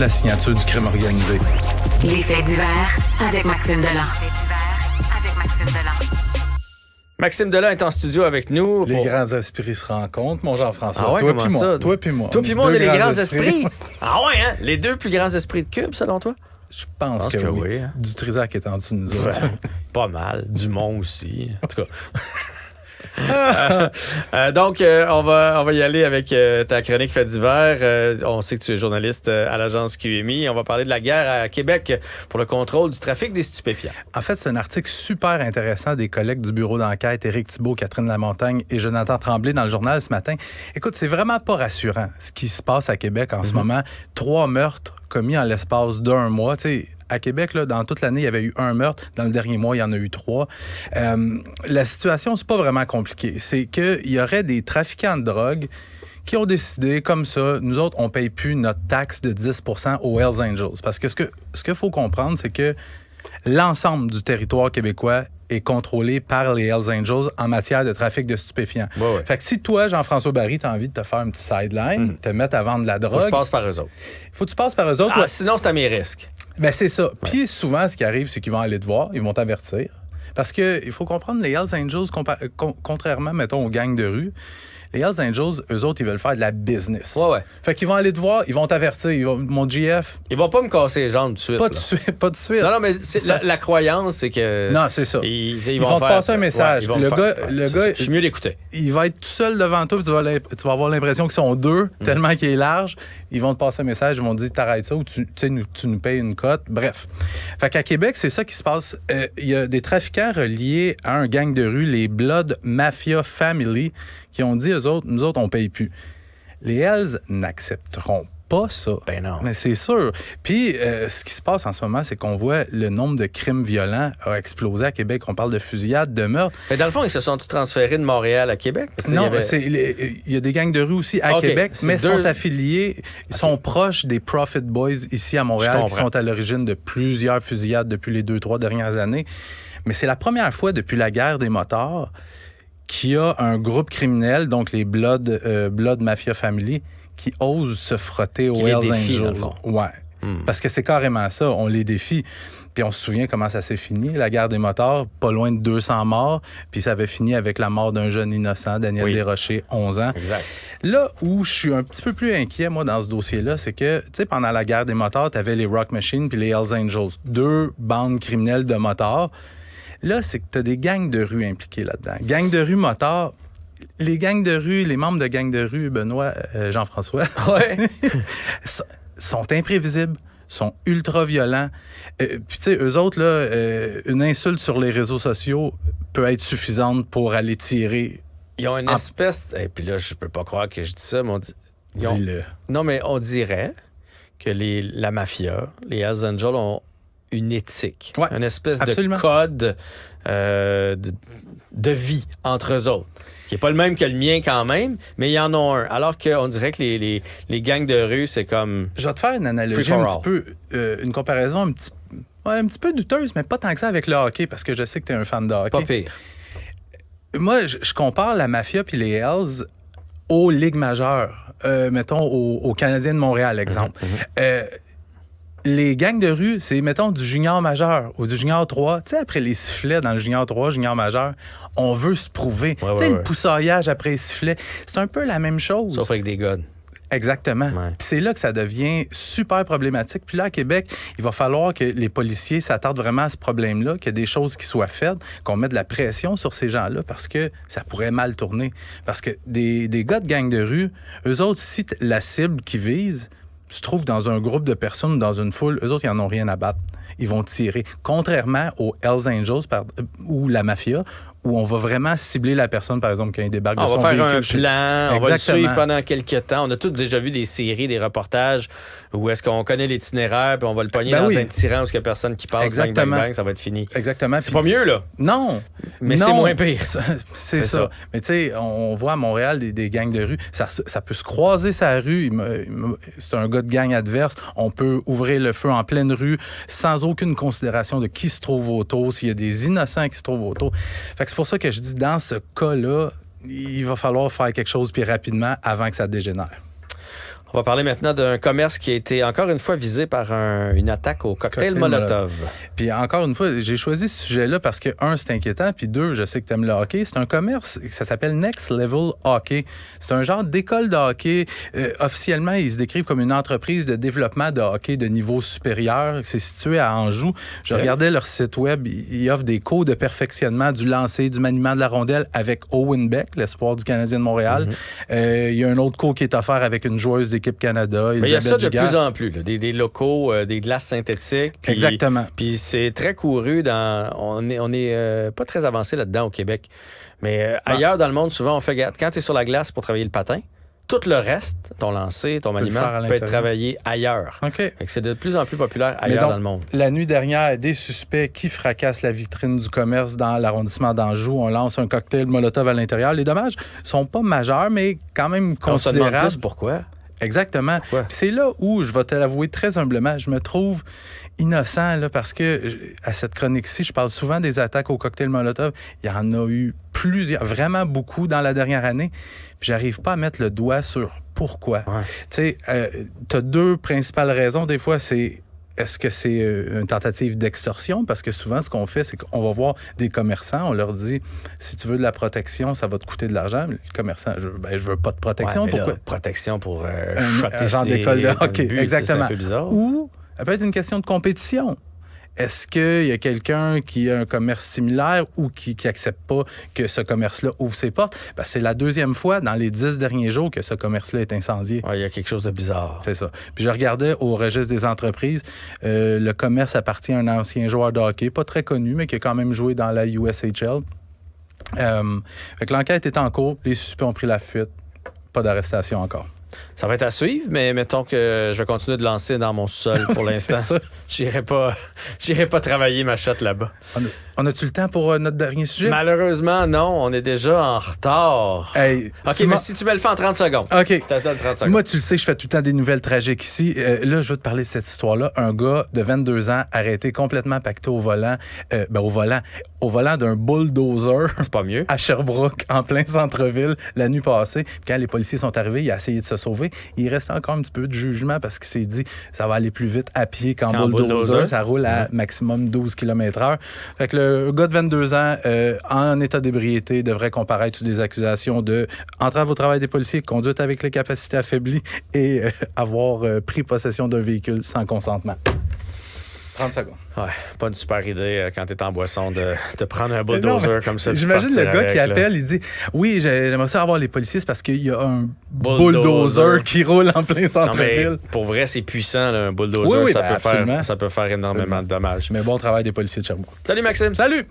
la signature du crime organisé. Les faits divers avec Maxime Delan. Maxime Delan est en studio avec nous. Les grands esprits se rencontrent, mon Jean-François. Ah ouais, toi comment puis moi. ça? Toi puis moi. Toi puis moi, on est les grands esprits. esprits. Ah ouais, hein? Les deux plus grands esprits de Cube, selon toi? Je pense que oui. Hein? Du Trisac est en dessous de nous autres. Pas mal. Dumont aussi. En tout cas. Donc, on va y aller avec ta chronique fait divers. On sait que tu es journaliste à l'agence QMI. On va parler de la guerre à Québec pour le contrôle du trafic des stupéfiants. En fait, c'est un article super intéressant des collègues du bureau d'enquête, Éric Thibault, Catherine Lamontagne et Jonathan Tremblay dans le journal ce matin. Écoute, c'est vraiment pas rassurant ce qui se passe à Québec en ce moment. 3 meurtres commis en l'espace d'1 mois. Tu sais, à Québec, là, dans toute l'année, il y avait eu 1 meurtre. Dans le dernier mois, il y en a eu 3. La situation, c'est pas vraiment compliqué. C'est qu'il y aurait des trafiquants de drogue qui ont décidé, comme ça, nous autres, on paye plus notre taxe de 10 % aux Hells Angels. Parce que ce qu'il faut comprendre, c'est que l'ensemble du territoire québécois est contrôlé par les Hells Angels en matière de trafic de stupéfiants. Ouais. Fait que si toi, Jean-François Barry, t'as envie de te faire un petit sideline, te mettre à vendre de la drogue... Faut que je passe par eux autres. Faut que tu passes par eux autres. Ah, sinon, c'est à mes risques. Ben c'est ça. Puis souvent, ce qui arrive, c'est qu'ils vont aller te voir, ils vont t'avertir. Parce que il faut comprendre, les Hells Angels, contrairement, mettons, aux gangs de rue, les Hells Angels, eux autres, ils veulent faire de la business. Ouais. Fait qu'ils vont aller te voir, ils vont t'avertir. Mon GF... Ils vont pas me casser les jambes tout de suite. Pas de suite. Non, mais la croyance, c'est que... Non, c'est ça. Ils vont te passer un message. Ouais, le gars, je suis mieux d'écouter. Il va être tout seul devant toi, puis tu vas avoir l'impression qu'ils sont deux, tellement qu'il est large. Ils vont te passer un message, ils vont te dire t'arrêtes ça ou tu nous payes une cote. Bref. Fait qu'à Québec, c'est ça qui se passe. Il y a des trafiquants reliés à un gang de rue, les Blood Mafia Family, qui ont dit, nous autres, on paye plus. Les Hells n'accepteront pas ça. Ben non. Mais c'est sûr. Puis, ce qui se passe en ce moment, c'est qu'on voit le nombre de crimes violents a explosé à Québec. On parle de fusillades, de meurtres. Mais dans le fond, ils se sont transférés de Montréal à Québec? Non, il y a des gangs de rue aussi à Québec, mais sont affiliés, ils sont proches des Profit Boys ici à Montréal, qui sont à l'origine de plusieurs fusillades depuis les 2-3 dernières années. Mais c'est la première fois depuis la guerre des motards qu'il y a un groupe criminel, donc les Blood Mafia Family, qui osent se frotter aux Hells Angels. Ouais. Parce que c'est carrément ça, on les défie. Puis on se souvient comment ça s'est fini, la guerre des motards, pas loin de 200 morts, puis ça avait fini avec la mort d'un jeune innocent, Daniel Desrochers, 11 ans. Exact. Là où je suis un petit peu plus inquiet, moi, dans ce dossier-là, c'est que, tu sais, pendant la guerre des motards, t'avais les Rock Machine puis les Hells Angels, 2 bandes criminelles de motards. Là, c'est que t'as des gangs de rue impliqués là-dedans. Gangs de rue motards, les gangs de rue, les membres de gangs de rue, Benoît, Jean-François, sont imprévisibles, sont ultra violents. Puis, tu sais, eux autres, là, une insulte sur les réseaux sociaux peut être suffisante pour aller tirer. Ils ont une espèce... Et puis là, je peux pas croire que je dis ça, mais Dis-le. Non, mais on dirait que la mafia, les Hells Angels ont une éthique, une espèce de code de vie entre eux autres, qui n'est pas le même que le mien quand même, mais il y en a un. Alors qu'on dirait que les gangs de rue, c'est comme... Je vais te faire une analogie un petit peu, une comparaison un petit peu douteuse, mais pas tant que ça avec le hockey, parce que je sais que tu es un fan de hockey. Pas pire. Moi, je compare la mafia puis les Hells aux ligues majeures. Mettons, aux Canadiens de Montréal, exemple. Les gangs de rue, c'est, mettons, du junior majeur ou du junior 3. Tu sais, après les sifflets dans le junior 3, junior majeur, on veut se prouver. Tu sais, le poussaillage après les sifflets, c'est un peu la même chose. Sauf avec des guns. Exactement. Ouais. Puis c'est là que ça devient super problématique. Puis là, à Québec, il va falloir que les policiers s'attardent vraiment à ce problème-là, qu'il y ait des choses qui soient faites, qu'on mette de la pression sur ces gens-là, parce que ça pourrait mal tourner. Parce que des gars de gang de rue, eux autres, si la cible qu'ils visent se trouve dans un groupe de personnes ou dans une foule, eux autres, ils n'en ont rien à battre. Ils vont tirer. Contrairement aux Hells Angels ou la mafia, où on va vraiment cibler la personne, par exemple, quand il débarque de son véhicule. On va faire un plan, on va le suivre pendant quelques temps. On a tous déjà vu des séries, des reportages où est-ce qu'on connaît l'itinéraire puis on va le pogner dans un tyran où il n'y a personne qui passe, bang, bang, bang, ça va être fini. Exactement. C'est pas mieux, là. Non. Mais c'est moins pire. C'est ça. Mais tu sais, on voit à Montréal des gangs de rue. Ça peut se croiser sa rue. C'est un gars de gang adverse. On peut ouvrir le feu en pleine rue sans aucune considération de qui se trouve autour, s'il y a des innocents qui se trouvent autour. Fait que c'est pour ça que je dis, dans ce cas-là, il va falloir faire quelque chose puis rapidement avant que ça dégénère. On va parler maintenant d'un commerce qui a été encore une fois visé par une attaque au cocktail Molotov. Puis encore une fois, j'ai choisi ce sujet-là parce que, un, c'est inquiétant, puis deux, je sais que tu aimes le hockey. C'est un commerce, ça s'appelle Next Level Hockey. C'est un genre d'école de hockey. Officiellement, ils se décrivent comme une entreprise de développement de hockey de niveau supérieur. C'est situé à Anjou. Je regardais leur site web. Ils offrent des cours de perfectionnement du lancer, du maniement de la rondelle avec Owen Beck, l'espoir du Canadien de Montréal. Il y a un autre cours qui est offert avec une joueuse d'équipe Canada. Mais il y a ça de Giguère. plus en plus, là, des locaux, des glaces synthétiques. Puis, Exactement. Puis c'est très couru. On est pas très avancé là-dedans au Québec. Mais ailleurs dans le monde, souvent, on fait quand tu es sur la glace pour travailler le patin, tout le reste, ton lancer, ton maniement, peut être travaillé ailleurs. OK. Fait que c'est de plus en plus populaire ailleurs dans le monde. La nuit dernière, des suspects qui fracassent la vitrine du commerce dans l'arrondissement d'Anjou. On lance un cocktail Molotov à l'intérieur. Les dommages sont pas majeurs, mais quand même considérables. On se demande plus pourquoi. Exactement. Puis c'est là où, je vais te l'avouer très humblement, je me trouve innocent là, parce que à cette chronique-ci, je parle souvent des attaques au cocktail Molotov. Il y en a eu plusieurs, vraiment beaucoup dans la dernière année. Puis j'arrive pas à mettre le doigt sur pourquoi. Tu sais, tu as deux principales raisons. Des fois, c'est est-ce que c'est une tentative d'extorsion? Parce que souvent, ce qu'on fait, c'est qu'on va voir des commerçants, on leur dit, si tu veux de la protection, ça va te coûter de l'argent. Mais le commerçant, je veux pas de protection. Pourquoi? Protection pour un genre d'école de hockey. Exactement. C'est un peu bizarre. Ou, ça peut être une question de compétition. Est-ce qu'il y a quelqu'un qui a un commerce similaire ou qui n'accepte pas que ce commerce-là ouvre ses portes? Ben, c'est la deuxième fois dans les 10 derniers jours que ce commerce-là est incendié. Il y a quelque chose de bizarre. C'est ça. Puis je regardais au registre des entreprises. Le commerce appartient à un ancien joueur de hockey, pas très connu, mais qui a quand même joué dans la USHL. Fait que l'enquête est en cours. Les suspects ont pris la fuite. Pas d'arrestation encore. Ça va être à suivre, mais mettons que je vais continuer de lancer dans mon sol pour l'instant. J'irai pas travailler ma chatte là-bas. On a-tu le temps pour notre dernier sujet? Malheureusement, non. On est déjà en retard. Hey, OK, mais si tu me le fais en 30 secondes. OK. T'attends 30 secondes. Moi, tu le sais, je fais tout le temps des nouvelles tragiques ici. Là, je veux te parler de cette histoire-là. Un gars de 22 ans arrêté complètement pacté au volant d'un bulldozer. C'est pas mieux. À Sherbrooke, en plein centre-ville, la nuit passée. Puis quand les policiers sont arrivés, il a essayé de se sauver. Il reste encore un petit peu de jugement parce qu'il s'est dit ça va aller plus vite à pied qu'en bulldozer. Ça roule à maximum 12 km/h. Fait que le gars de 22 ans, en état d'ébriété, devrait comparaître sous des accusations de entrave au travail des policiers, conduite avec les capacités affaiblies et avoir pris possession d'un véhicule sans consentement. 30 secondes. Ouais, pas une super idée quand t'es en boisson de prendre un bulldozer comme ça. J'imagine le gars qui appelle, il dit oui, j'aimerais ça avoir les policiers, c'est parce qu'il y a un bulldozer qui roule en plein centre-ville. Pour vrai, c'est puissant, là, un bulldozer. Oui, ça peut faire énormément de dommages. Mais bon travail des policiers de Sherbrooke. Salut Maxime. Salut!